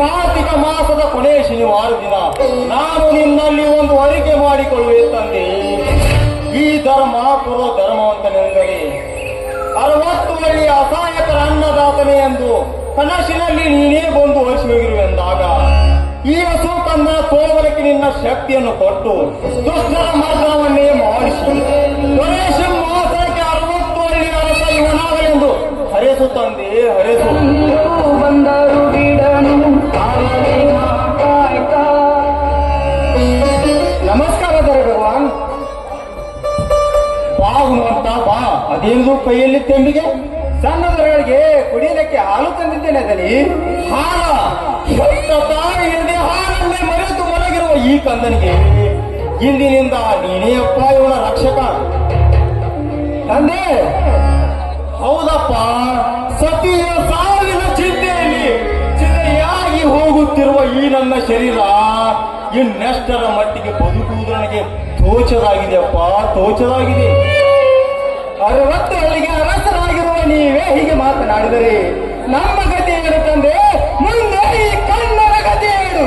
ಕಾರ್ತಿಕ ಮಾಸದ ಕೊನೆಯ ಶನಿವಾರ ದಿನ ನಾನು ನಿನ್ನಲ್ಲಿ ಒಂದು ಅರಿಕೆ ಮಾಡಿಕೊಳ್ಳುವೆ ತಂದೆ. ಈ ಧರ್ಮ ಪುರೋ ಧರ್ಮವಂತನೆಂದರೆ 60 ವರ್ಷ ಅಸಹಾಯಕರ ಅನ್ನದಾತನೇ ಎಂದು ಕನಸಿನಲ್ಲಿ ನೀನೇ ಬಂದು ವರ್ಷ ಹೋಗಿರುವೆಂದಾಗ ಈ ಅಶೋಕಂದ ತೋಬಲಕ್ಕೆ ನಿನ್ನ ಶಕ್ತಿಯನ್ನು ಕೊಟ್ಟು ದುಷ್ಟರ ಮರ್ದನವನ್ನೇ ಮಾಡಿಸಿ ಕೊನೆಯ ಮಾಸಕ್ಕೆ 60 ಹಳ್ಳಿ ಅರಸ ಇವನಾಗಲೆಂದು ಹರೇಸು ತಂದೆ ಹರೇಸು. ಬಂದರು ಬಿಡನು ನಮಸ್ಕಾರ ದರೆ ಭಗವಾನ್. ಬಾಗುವಂತ ಬಾ. ಅದೇನು ಕೈಯಲ್ಲಿ ತೆಂಬಿಗೆ? ಸಣ್ಣದವರಿಗೆ ಕುಡಿಯಲಿಕ್ಕೆ ಹಾಲು ತಂದಿದ್ದೇನೆ ಅದರಲ್ಲಿ. ಹಾಲ ಇಲ್ಲದೆ ಹಾಲನ್ನೇ ಮರೆತು ಮಲಗಿರುವ ಈ ಕಂದನಿಗೆ ಇಂದಿನಿಂದ ನೀನೇ ಅಪ್ಪ ಇವನ ರಕ್ಷಕ. ತಂದೆ ಹೌದಪ್ಪ, ಸತಿಯ ಸಾವಿನ ಚಿಂತೆಯಲ್ಲಿ ಚಿತೆಯಾಗಿ ಹೋಗುತ್ತಿರುವ ಈ ನನ್ನ ಶರೀರ ಇನ್ನೆಷ್ಟರ ಮಟ್ಟಿಗೆ ಬದುಕುವುದು ನನಗೆ ತೋಚದಾಗಿದೆಯಪ್ಪ, ತೋಚದಾಗಿದೆ. 60 ಹಳ್ಳಿಗೆ ಅರಸರಾಗಿರುವ ನೀವೇ ಹೀಗೆ ಮಾತನಾಡಿದರೆ ನಮ್ಮ ಗತಿ ಏನು ತಂದೆ? ಮುಂದೆ ಈ ಕಣ್ಣರ ಗತಿ ಏನು?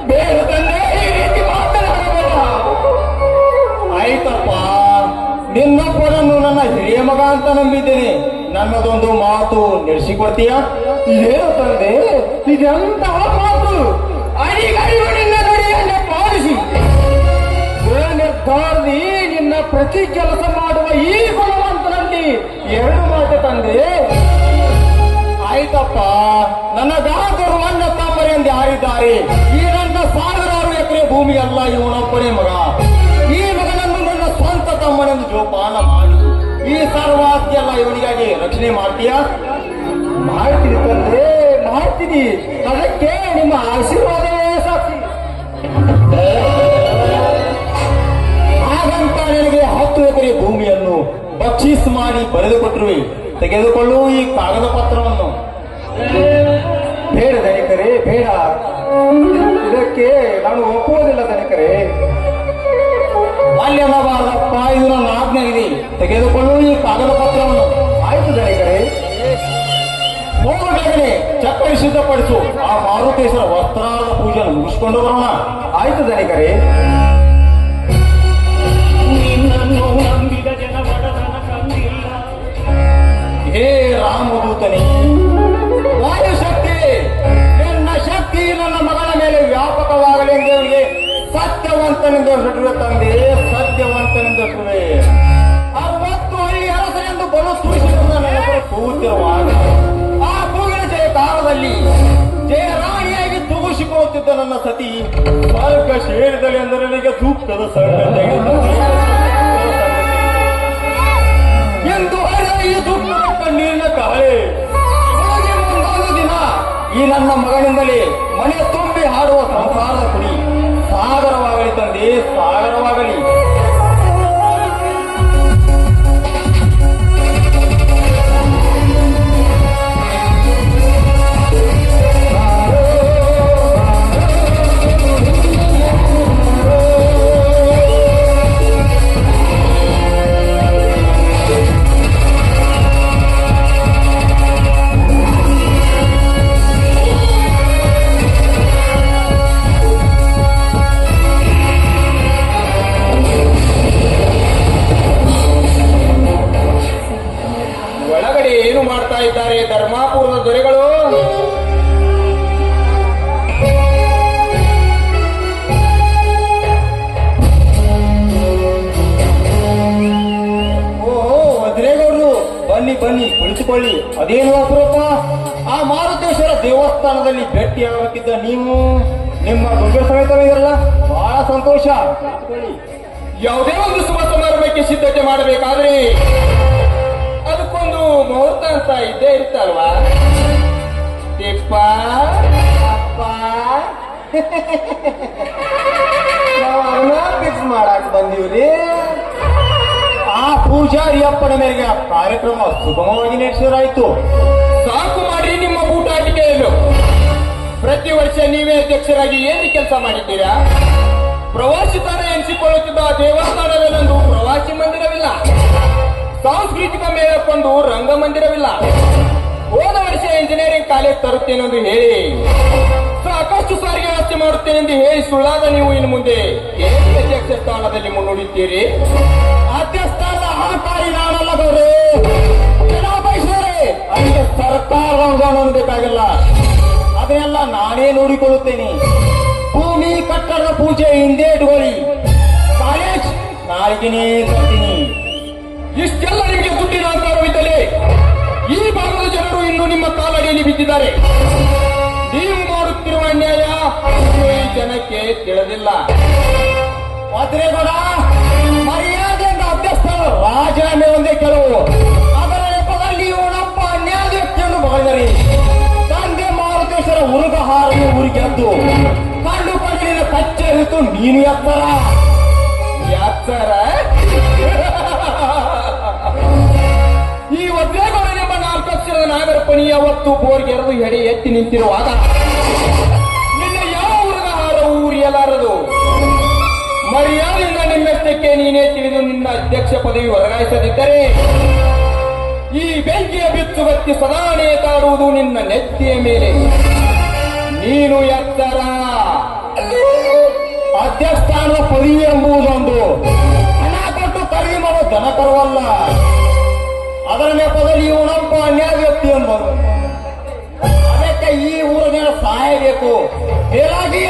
ಬೇಡ ತಂದೆ, ಈ ರೀತಿ ಮಾತನಾಡಬೇಡ. ಆಯ್ತಪ್ಪ, ನಿನ್ನಪ್ಪನನ್ನು ನನ್ನ ಹಿರಿಯ ಮಗ ಅಂತ ನಂಬಿದ್ದೇನೆ. ನನ್ನದೊಂದು ಮಾತು ನಡೆಸಿಕೊಡ್ತೀಯಾ? ಇದೇನು ತಂದೆ, ಇದೆಂತಹ ಮಾತು? ಅಡಿಗಡಿಗೂ ನಿನ್ನ ನುಡಿಯನ್ನು ಪಾಲಿಸಿ ನಿರ್ಧಾರದಿ ನಿನ್ನ ಪ್ರತಿ ಕೆಲಸ ಮಾಡುವ ಈ ಗುಣವಂತನಲ್ಲಿ 2 ಮಾತು ತಂದೆ. ಆಯ್ತಪ್ಪ, ನನಗಾದರೂ ಅಣ್ಣ ತಮ್ಮರೆಂದು ಯಾರಿದ್ದಾರೆ? ಈ ನನ್ನ 1000 ಎಕರೆ ಭೂಮಿ ಅಲ್ಲ ಇವನೊಬ್ಬನೇ ಮಗ. ಈ ಮಗನನ್ನು ನನ್ನ ಸ್ವಂತ ತಮ್ಮನೆಂದು ಜೋಪಾನ ಮಾಡಿ ಈ ಸರ್ವಾಸ್ತಿ ಎಲ್ಲ ಇವನಿಗಾಗಿ ರಕ್ಷಣೆ ಮಾಡ್ತೀಯಾ? ಮಾಡ್ತೀನಿ ತಂದೆ, ಮಾಡ್ತೀನಿ. ಅದಕ್ಕೆ ನಿಮ್ಮ ಆಶೀರ್ವಾದವೇ ಸಾಕ್ಷಿ. ಹಾಗಂತ ನನಗೆ 10 ಎಕರೆ ಭೂಮಿಯನ್ನು ಬಕ್ಷೀಸ್ ಮಾಡಿ ಬರೆದುಕೊಟ್ಟಿರುವೆ. ತೆಗೆದುಕೊಳ್ಳು ಈ ಕಾಗದ ಪತ್ರವನ್ನು. ಬೇಡ ಧನಿಕರೇ, ಬೇಡ. ಇದಕ್ಕೆ ನಾನು ಒಪ್ಪುವುದಿಲ್ಲ ಧನಿಕರೇ. ಅಲ್ಲಿ ಅನ್ನಬಾರದಪ್ಪ, ಇದು ನನ್ನ ಆಜ್ಞೆ ಇದೆ. ತೆಗೆದುಕೊಳ್ಳು ಈ ಕಾಗದ ಪತ್ರವನ್ನು. ಆಯ್ತು ಧನಿಕರೇ. ಹೋಗಲೇ ಚಕ್ಕಡಿ ಸಿದ್ಧಪಡಿಸು. ಆ ಮಾರುತೇಶ್ವರ ವಸ್ತ್ರಾರದ ಪೂಜೆಯನ್ನು ಮುಗಿಸಿಕೊಂಡು ಬರೋಣ. ಆಯ್ತು ಧನಿಕರೇ. ನಿನ್ನನ್ನು ನಂಬಿದ ಜನ ಬಡತನ ಕಂಡಿಲ್ಲ. ಹೇ ರಾಮದೂತನೇ, ವಾಯುಶಕ್ತಿ, ನಿನ್ನ ಶಕ್ತಿ ನನ್ನ ಮಗನ ಮೇಲೆ ವ್ಯಾಪಕವಾಗಲಿ ಎಂದು ಅವನಿಗೆ ಸತ್ಯವಂತನೆಂದು ಹೆಸರಿಡುವೆ ತಂದೆ, ಸತ್ಯವಂತನೆಂದು ಹೆಸರುವೆ. 60 ಹಳ್ಳಿ ಅರಸನೆಂದು ಬಲು ಸೂಚಿಸಿದ ನನ್ನ ಕೂತಿರುವಾಗ ಆ ಕೂಗಿನ ಜಯಕಾಲದಲ್ಲಿ ಜಯರಾಣಿಯಾಗಿ ತೂಗಿಸಿಕೊಳ್ಳುತ್ತಿದ್ದ ನನ್ನ ಸತಿ ಸ್ವರ್ಗ ಸೇರಿದಳೆ ಎಂದು ನನಗೆ ದುಃಖದ ಸಂಗತಿ ಎಂದು ಈ ದುಃಖದ ಕಣ್ಣೀರಿನ ಕಾಳೆ. ಮುಂದೊಂದು ದಿನ ಈ ನನ್ನ ಮಗನಿಂದಲೇ ಮನೆ ತುಂಬಿ ಹಾಡುವ ಸಂಸಾರದ ಕುಡಿ ಸಾಗರವಾಗಲಿ ತಂದೆ, ಸಾಗರವಾಗಲಿ. ಇದ್ದಾರೆ ಧರ್ಮಾಪುರದ ದೊರೆಗಳು. ಓಹೋ ವಜ್ರೇಗೌಡರು, ಬನ್ನಿ ಬನ್ನಿ, ಕುಳಿತುಕೊಳ್ಳಿ. ಅದೇನು ಅಪರೂಪ, ಆ ಮಾರುತೇಶ್ವರ ದೇವಸ್ಥಾನದಲ್ಲಿ ಭೇಟಿಯಾಗಬೇಕಿದ್ದ ನೀವು ನಿಮ್ಮ ಗುಂಡು ಸಮೇತವಿರಲ್ಲ, ಬಹಳ ಸಂತೋಷ. ಯಾವುದೇ ಒಂದು ಶುಭ ಸಮಾರಂಭಕ್ಕೆ ಸಿದ್ಧತೆ ಮಾಡಬೇಕಾದ್ರೆ ಅದಕ್ಕೊಂದು ಮುಹೂರ್ತ ಅಂತ ಇದ್ದೇ ಇರುತ್ತಲ್ವಾ? ತಿಪ್ಪ ಅಪ್ಪ, ನಾವು ಅವನ ಫಿಕ್ಸ್ ಮಾಡಕ್ ಬಂದೀವ್ರಿ. ಆ ಪೂಜಾರಿ ಅಪ್ಪನ ಮೇರೆಗೆ ಆ ಕಾರ್ಯಕ್ರಮ ಸುಗಮವಾಗಿ ನಡೆಸಿರಾಯ್ತು. ಸಾಕು ಮಾಡ್ರಿ ನಿಮ್ಮ ಬೂಟಾಟಿಕೆಯನ್ನು. ಪ್ರತಿ ವರ್ಷ ನೀವೇ ಅಧ್ಯಕ್ಷರಾಗಿ ಏನು ಕೆಲಸ ಮಾಡಿದ್ದೀರಾ? ಪ್ರವಾಸಿ ತಾಣ ಎನಿಸಿಕೊಳ್ಳುತ್ತಿದ್ದ ದೇವಸ್ಥಾನದಲ್ಲೊಂದು ಪ್ರವಾಸಿ ಮಂದಿರವಿಲ್ಲ, ಸಾಂಸ್ಕೃತಿಕ ಮೇಳಕ್ಕೊಂದು ರಂಗಮಂದಿರವಿಲ್ಲ. ಹೋದ ವರ್ಷ ಇಂಜಿನಿಯರಿಂಗ್ ಕಾಲೇಜ್ ತರುತ್ತೇನೆಂದು ಹೇಳಿ ಸಾಕಷ್ಟು ಸಾರಿಗೆ ವ್ಯವಸ್ಥೆ ಮಾಡುತ್ತೇನೆ ಎಂದು ಹೇಳಿ ಸುಳ್ಳಾದ ನೀವು ಇನ್ನು ಮುಂದೆ ಏಕೆ ಅಧ್ಯಕ್ಷ ಸ್ಥಾನದಲ್ಲಿ ಮುನ್ನುಡಿತೀರಿ? ಅಧ್ಯಕ್ಷಾನದ ಅಹಂಕಾರಿ ನಾನಲ್ಲ ಗೌರಿ, ಜನ ಬಯಸಿದರೆ ಅದಕ್ಕೆ ಸರ್ಕಾರ ಅನುದಾನ ಬೇಕಾಗಿಲ್ಲ, ಅದನ್ನೆಲ್ಲ ನಾನೇ ನೋಡಿಕೊಳ್ಳುತ್ತೇನೆ. ಭೂಮಿ ಕಟ್ಟಡದ ಪೂಜೆ ಹಿಂದೆ ಇಟ್ಕೊಳ್ಳಿ, ಕಾಲೇಜ್ ನಾಳೆಗೆನೇ ಕಟ್ತೀನಿ. ಇಷ್ಟೆಲ್ಲ ನಿಮಗೆ ದುಡ್ಡಿನ ಅಹಂಕಾರವಿದ್ದಲ್ಲಿ ಈ ಭಾಗದ ಜನರು ಇನ್ನು ನಿಮ್ಮ ಕಾಲಡಿಯಲ್ಲಿ ಬಿದ್ದಿದ್ದಾರೆ. ನೀವು ಮಾಡುತ್ತಿರುವ ಅನ್ಯಾಯ ಈ ಜನಕ್ಕೆ ತಿಳಿದಿಲ್ಲ. ಮದ್ರೇಗೌಡ, ಮರ್ಯಾದೆಯಿಂದ ಅಧ್ಯಕ್ಷರು ರಾಜೀನಾಮೆ ಒಂದೇ ಕೆಲವು, ಅದರ ನೆಪದಲ್ಲಿ ಇವನಪ್ಪ ಅನ್ಯಾಯ ವ್ಯಕ್ತಿಯನ್ನು ಬಗೆದರಿ. ತಂದೆ ಮಾರುತೇಶ್ವರ ಹುರುಗಹಾರನ್ನು ಊರಿಗೆದ್ದು ಕಂಡು ಕಂಡಿನ ಕಚ್ಚರಿತು ನೀನು ಎತ್ತರ ಯಾತ್ಸರ ಈ ವಜ್ರೇಗೌಡನೆಂಬ 4 ಅಕ್ಷರದ ನಾಗರಪಣಿ ಅವತ್ತು ಬೋರ್ಗೆರೆದು ಹೆಡೆ ಎತ್ತಿ ನಿಂತಿರುವಾಗ ನಿನ್ನ ಯಾವ ಹುರುಗಹಾರವು ಉರಿಯಲಾರದು. ಮರ್ಯಾದೆಯಿಂದ ನಿನ್ನಷ್ಟಕ್ಕೆ ನೀನೇ ತಿಳಿದು ನಿನ್ನ ಅಧ್ಯಕ್ಷ ಪದವಿ ವರ್ಗಾಯಿಸದಿದ್ದರೆ ಈ ಬೆಂಕಿಯ ಬಿಚ್ಚುಗತ್ತಿ ಸದಾ ನೇತಾಡುವುದು ನಿನ್ನ ನೆತ್ತಿಯ ಮೇಲೆ. ನೀನು ಎತ್ತರ. ಅಧ್ಯಕ್ಷ ಸ್ಥಾನದ ಪದವಿ ಎಂಬುದೊಂದು ಹಣ ಕೊಟ್ಟು ಖರೀದಿ ಮಾಡೋ ದನಕರವಲ್ಲ. ಅದರ ನೆಪದಲ್ಲಿ ಇವನೊಬ್ಬ ಅನ್ಯಾಯ ವ್ಯಕ್ತಿ ಎಂಬುದು. ಅದಕ್ಕೆ ಈ ಊರ ಜನ ಸಾಯಬೇಕು, ಮೇಲಾಗಿ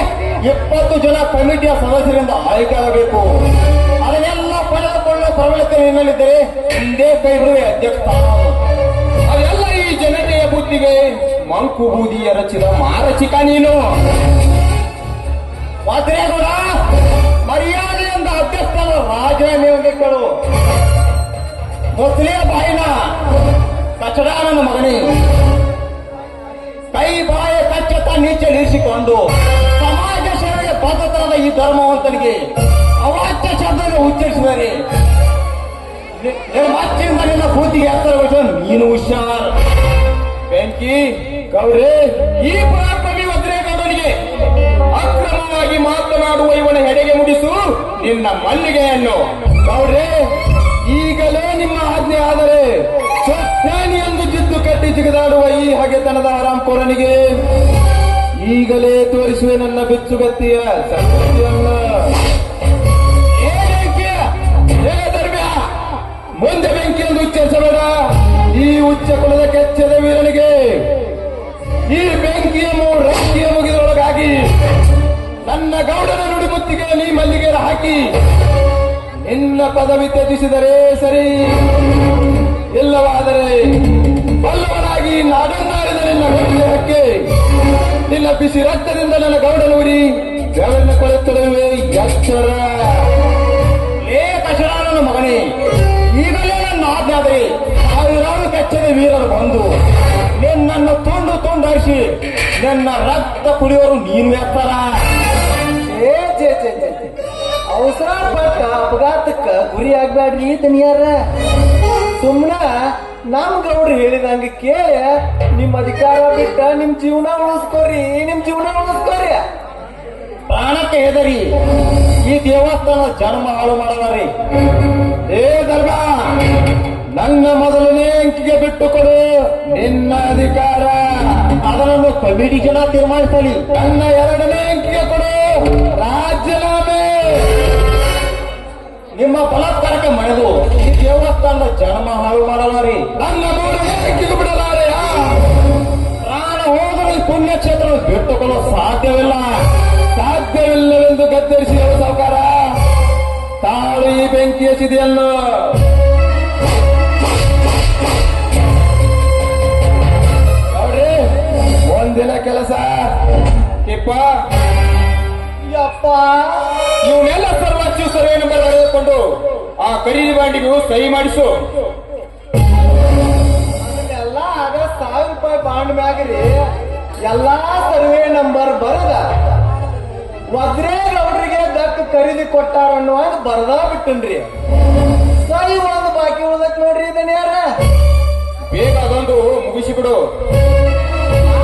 20 ಜನ ಕಮಿಟಿಯ ಸದಸ್ಯರಿಂದ ಆಯ್ಕೆ ಆಗಬೇಕು. ಅದನ್ನೆಲ್ಲ ಪಡೆದುಕೊಳ್ಳುವ ಪ್ರಬಲತೆ ನಿನ್ನಲ್ಲಿದ್ದರೆ ಹಿಂದೆ ಕೈ ಬಿಡುವೆ ಅಧ್ಯಕ್ಷ ಸ್ಥಾನ. ಅದೆಲ್ಲ ಈ ಜನತೆಯ ಬುದ್ಧಿಗೆ ಮಂಕು ಬೂದಿ ಎರಚಿದ ಮಾರಚಿಕ ನೀನು. ವಜ್ರೇಗೌಡ, ಮರ್ಯಾದೆಯಿಂದ ಅಧ್ಯಕ್ಷನ ರಾಜೀನಾಮೆ ಒಂದೇ ಕೇಳು. ಮೊಸಳೆ ಬಾಯಿನ ಕಚಡ ನನ್ನ ಮಗನೇ, ಕೈ ಬಾಯ ಕಚ್ಚತ ನೀಚೆ ನಿಲ್ಲಿಸಿಕೊಂಡು ಸಮಾಜ ಸೇವೆಗೆ ಬದ್ಧತನದ ಈ ಧರ್ಮವಂತನಿಗೆ ಅವಾಚ್ಯ ಶಬ್ದವನ್ನು ಉಚ್ಚರಿಸಿದರೆ ನಿರ್ಮಾಚ್ಯದಿಂದ ನಿನ್ನ ಬೂದಿಗೆ ಎತ್ತರಗೊಳಿಸುವ ನೀನು ಹುಷಾರ್. ಬೆಂಕಿ ಗೌರೇ, ಈ ಪರಾಕ್ರಮಿ ವಜ್ರೇಗೌಡನಿಗೆ ಅಕ್ರಮವಾಗಿ ಮಾತನಾಡುವ ಇವನ ಹೆಡೆಗೆ ಮುಡಿಸು ನಿನ್ನ ಮಲ್ಲಿಗೆಯನ್ನು. ಗೌಡ್ರೆ, ಈಗಲೇ ನಿಮ್ಮ ಆಜ್ಞೆ ಆದರೆ ಸತ್ಯಾನಿ ಎಂದು ಜಿದ್ದು ಕಟ್ಟಿ ಜಿಗಿದಾಡುವ ಈ ಹಗೆತನದ ಹರಾಂಕೋರನಿಗೆ ಈಗಲೇ ತೋರಿಸುವೆ ನನ್ನ ಬಿಚ್ಚುಗತ್ತಿಯ ಸಂಗತಿಯನ್ನು. ಮುಂದೆ ಬೆಂಕಿ ಎಂದು ಉಚ್ಚರಿಸಬೇಡ. ಈ ಉಚ್ಚ ಕುಲದ ಕೆಚ್ಚದ ವೀರನಿಗೆ ಈ ಬೆಂಕಿಯ ರಕ್ತಿಯ ಮುಗಿದೊಳಗಾಗಿ ನನ್ನ ಗೌಡನ ನುಡಿಮುತ್ತಿಗೆ ನೀ ಮಲ್ಲಿಗೆ ಹಾಕಿ ನಿನ್ನ ಪದವಿ ತ್ಯಜಿಸಿದರೆ ಸರಿ, ಇಲ್ಲವಾದರೆ ಬಲ್ಲವನಾಗಿ ನಾಡನ್ನಾಡಿದ ನಿನ್ನ ಹಕ್ಕೆ ನಿನ್ನ ಬಿಸಿ ರಕ್ತದಿಂದ ನನ್ನ ಗೌಡನೂರಿ ಬೆವರಿನ ಕೊಳೆತ್ತೊಡವೆ ಎಚ್ಚರ. ಲೇ ಕಚಡ ನನ್ನ ಮಗನೇ, ಈಗಲೇ ನನ್ನ ಆಜ್ಞೆ ಆದರೆ ಸಾವಿರಾರು ಕೆಚ್ಚದ ವೀರರು ಬಂದು ನಿನ್ನನ್ನು ತುಂಡರಿಸಿ ನನ್ನ ರಕ್ತ ಕುಡಿಯೋರು ನೀನು ಎತ್ತರ. ಅವಸರ ಪಟ್ಟ ಅಪಘಾತಕ್ಕ ಗುರಿ ಆಗ್ಬೇಡ್ರಿ ತನಿಯಾರ. ಸುಮ್ನ ನಮ್ ಗೌಡ್ರು ಹೇಳಿದಂಗ ಕೇಳಿ ನಿಮ್ ಅಧಿಕಾರ ಬಿಟ್ಟ ನಿಮ್ ಜೀವನ ಉಳಿಸ್ಕೋರಿ. ಪ್ರಾಣಕ್ಕೆ ಹೆದರಿ ಈ ದೇವಸ್ಥಾನ ಜನ್ಮ ಹಾಳು ಮಾಡಲಾರಿ. ಏ ಧರ್ಮ, ನನ್ನ ಮೊದಲನೇ ಅಂಕಿಗೆ ಬಿಟ್ಟುಕೊಡು ನಿನ್ನ ಅಧಿಕಾರ. ಅದನ್ನು ಕಮಿಟಿ ಜನ ತೀರ್ಮಾನಿಸಲಿ. ನನ್ನ 2ನೇ ಅಂಕಿಗೆ ಕೊಡು ರಾಜೀನಾಮೆ. ನಿಮ್ಮ ಬಲಾತ್ಕಾರಕ್ಕೆ ಮಣಿದು ಈ ದೇವಸ್ಥಾನದ ಜನ್ಮ ಹಾಳು ಮಾಡಲಾರಿ. ನನ್ನ 3ನೇ ಅಂಕಿಗೆ ಬಿಡಲಾರೆಯಾ? ಪ್ರಾಣ ಹೋದರೂ ಈ ಪುಣ್ಯಕ್ಷೇತ್ರ ಬಿಟ್ಟುಕೊಳ್ಳಲು ಸಾಧ್ಯವಿಲ್ಲವೆಂದು ಗದ್ದರಿಸಿದ ಸಾವುಕಾರ ತಾಳು ಈ ಬೆಂಕಿ ಹಚ್ಚಿದೆಯಲ್ಲೋ. ನೋಡ್ರಿ, ಒಂದಿನ ಕೆಲಸ ಇಪ್ಪ ಯಪ್ಪ, ಇವನ್ನೆಲ್ಲ ಸರ್ವಚ್ಚು ಸರ್ವೆ ನಂಬರ್ ಬರೆದುಕೊಂಡು ಆ ಖರೀದಿ ಬಾಂಡಿಗೂ ಸಹಿ ಮಾಡಿಸು. ಎಲ್ಲ ಆಗ 1000 ರೂಪಾಯಿ ಬಾಂಡ್ ಮ್ಯಾಗ್ರಿ ಎಲ್ಲಾ ಸರ್ವೆ ನಂಬರ್ ಬರದ ವಜ್ರೇಗೌಡ್ರಿಗೆ ದಕ್ಕ ಖರೀದಿ ಕೊಟ್ಟಾರ ಅನ್ನುವಾಗ ಬರದಾ ಬಿಟ್ಟನ್ರಿ. ಸಹಿ ಒಂದು ಬಾಕಿ ಉಳ್ದಕ್ ನೋಡ್ರಿ ಇದನ್ಯಾರ. ಬೇಗ ಅದೊಂದು ಮುಗಿಸಿಬಿಡು.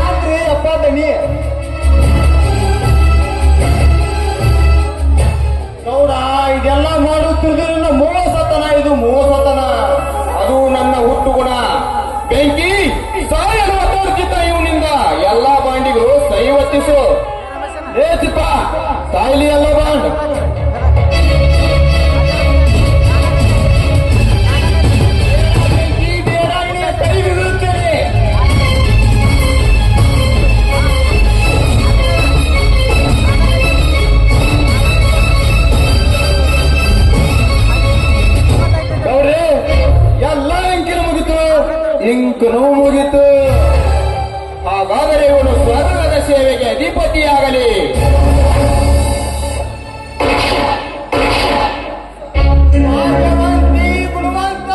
ಆದ್ರಿ ಅಪ್ಪ ದನಿ. ಗೌಡ, ಇದೆಲ್ಲ ಮಾಡುತ್ತಿರುವುದರಿಂದ ಮೋಸತನ. ಇದು ಮೋಸತನ. ಅದು ನನ್ನ ಹುಟ್ಟು ಗುಣ. ಬೆಂಕಿ ಸಾಯಲು ಒತ್ತೋರ್ಜಿತ ಇವನಿಂದ ಎಲ್ಲಾ ಬಾಂಡಿಗೂ ಸಹಿ ಒತ್ತಿಸು. ಏ ಚಿಪ್ಪ ತಾಯಿಲಿ ಅಲ್ಲ ಬಾಂಡ್ ಈ ಬೇಡಾಣಿಯ ಕೈ ಬಿಡುತ್ತೇನೆ. ಗೌರಿ ಎಲ್ಲ ಇಂಕಿನ ಮುಗಿತು, ಇಂಕನೂ ಮುಗಿತು. ಹಾಗಾದರೆ ಇವನು ಸ್ವರ್ಗದ ಸೇವೆಗೆ ಅಧಿಪತಿಯಾಗಲಿ. ಭಾಗ್ಯವಂತಿ ಗುಣವಂತ.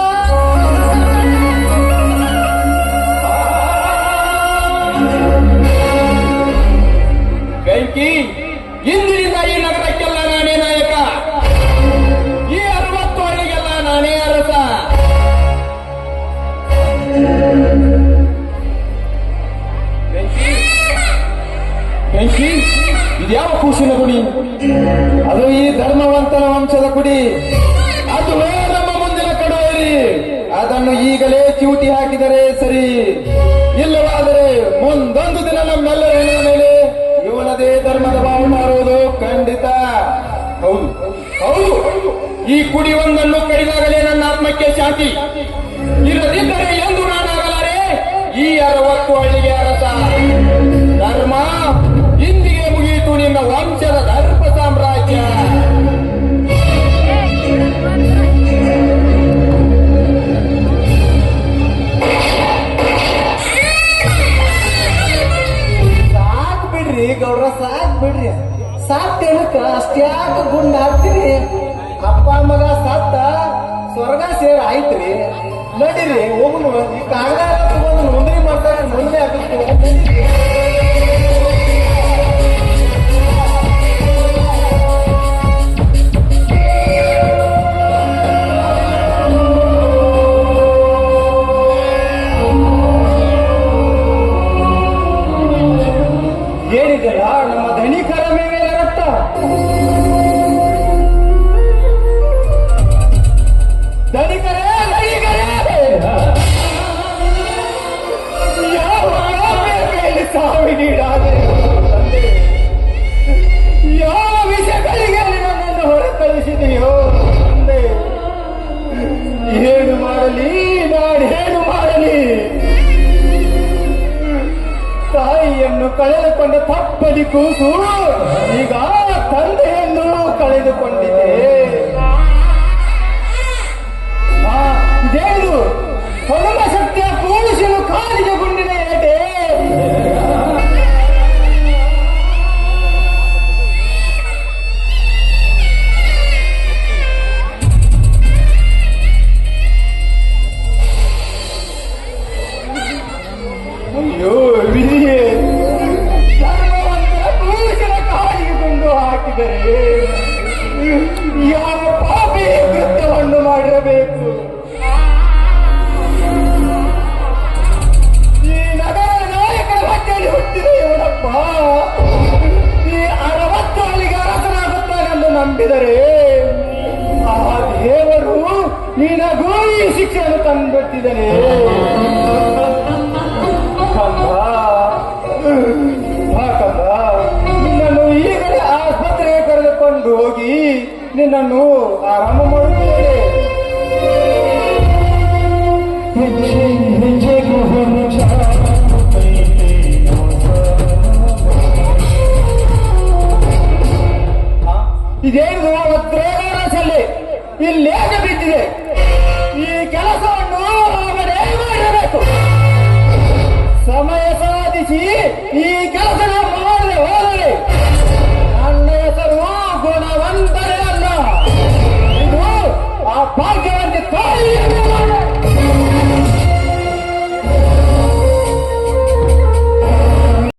ಬೆಂಕಿ, ಇಂದಿನಿಂದ ಈ ನಗರಕ್ಕೆಲ್ಲ ನಾನೇ ನಾಯಕ, ಈ 60 ಹಳ್ಳಿಗೆಲ್ಲ ನಾನೇ ಅರಸ. ಬೆಂಕಿ, ಬೆಂಕಿ, ಇದ್ಯಾವ ಕೂಸಿನ ಗುಡಿ? ಅದು ಈ ಧರ್ಮವಂತನ ವಂಶದ ಕುಡಿ. ಅದು ನಮ್ಮ ಮುಂದಿನ ಕಡುವರಿ. ಅದನ್ನು ಈಗಲೇ ಚ್ಯೂಟಿ ಹಾಕಿದರೆ ಸರಿ, ಇಲ್ಲವಾದರೆ ಮುಂದೊಂದು ದಿನ ನಮ್ಮೆಲ್ಲರ ಹೆಣದ ಮೇಲೆ ಇವನದೇ ಧರ್ಮದ ಬಾವುಟ ಹಾರುವುದು ಖಂಡಿತ. ಹೌದು ಹೌದು, ಈ ಕುಡಿ ಒಂದನ್ನು ಕಡಿದಾಗಲೇ ನನ್ನ ಆತ್ಮಕ್ಕೆ ಶಾಂತಿ. ಇರದಿದ್ದರೆ ಎಂದು ನಾನಾಗಲಾರೆ ಈ 60 ಹಳ್ಳಿಗೆ ಅರಸ. ಧರ್ಮ, ಇಂದಿಗೆ ಮುಗಿಯಿತು ನಿನ್ನ ವಂಶದ ದರ್ಪ ಸಾಮ್ರಾಜ್ಯ. ಸಾಕ್ ಬಿಡ್ರಿ ಗೌಡ್ರ, ಸಾಕ್ ಬಿಡ್ರಿ. ಸಾಕ್ತೇನಕ್ಕ ಅಷ್ಟ್ಯಾಕ ಗುಂಡ ಹಾಕ್ತೀರಿ? ಅಪ್ಪ ಮಗ ಸತ್ತ ಸ್ವರ್ಗ ಸೇರ ಆಯ್ತ್ರಿ. ನಡೀರಿ ಹೋಗುನು. ಈ ಕಾಗದ ಎಲ್ಲ ತಗೊಂಡು ನೋಂದಣಿ ಮಾಡ್ತಾರೆ, ನೋಂದಣಿ ಆಗುತ್ತೆ. ಏನಿದೆಲ್ಲ ನಮ್ಮ ಧನಿಕರ ಮೇಲೆ ರಕ್ತ. ಧನಿಕರೇ, ಧನಿಕರೇ, ಯಾವ ಮೇಲೆ ಸಾವಿಗೀಡಾದೆ ತಂದೆ? ಯಾವ ವಿಷಯಗಳಿಗೆ ನನ್ನನ್ನು ಹೊರಕಳಿಸಿದೆಯೋ ತಂದೆ? ಏನು ಮಾಡಲಿ, ನಾನೇನು ಮಾಡಲಿ? ತಾಯಿಯನ್ನು ಕಳೆದುಕೊಂಡ ತಪ್ಪಲಿ ಕೂಸು ಈಗ ತಂದೆಯನ್ನು ಕಳೆದುಕೊಂಡಿದೆ. ಇದೇನು ಹೊರಮ ಶಕ್ತಿಯ ಕೂಸಿನ ಕಾಲಿಗೆ ಗುಂಡಿನ ಏಟೆ? ಅಯ್ಯೋ ವಿಧಿಯೇ, ಧರ್ಮವಂತರ ಕೂಸಿನ ಕಾಲಿಗೆ ಗುಂಡು ಹಾಕಿದರೆ ಯಾವ ಪಾಪಿ ಕೃತ್ಯವನ್ನು ಮಾಡಿರಬೇಕು? ಈ ನಗರದ ನಾಯಕರ ಹೊಟ್ಟೆಯಲ್ಲಿ ಹುಟ್ಟಿದ ಇವನಪ್ಪ ಈ 60 ಹಳ್ಳಿಗೆ ಅರಸನಾಗುತ್ತಾನೆಂದು ನಂಬಿದರೆ ಆ ದೇವರು ನಿನಗೂ ಈ ಶಿಕ್ಷೆಯನ್ನು ತಂದುಬಿಟ್ಟಿದ್ದಾನೆ. ನಿನ್ನನ್ನು ಈಗಲೇ ಆಸ್ಪತ್ರೆಗೆ ಕರೆದುಕೊಂಡು ಹೋಗಿ ನಿನ್ನನ್ನು ಆರಾಮ ಮಾಡುತ್ತೇನೆ. ಇದೇನು ವಜ್ರೇಗಾರ ಸಲ್ಲೆ ಇಲ್ಲೇಕೆ ಬಿದ್ದಿದೆ? ಈ ಕೆಲಸವನ್ನು ಅವನೇ ಮಾಡಬೇಕು.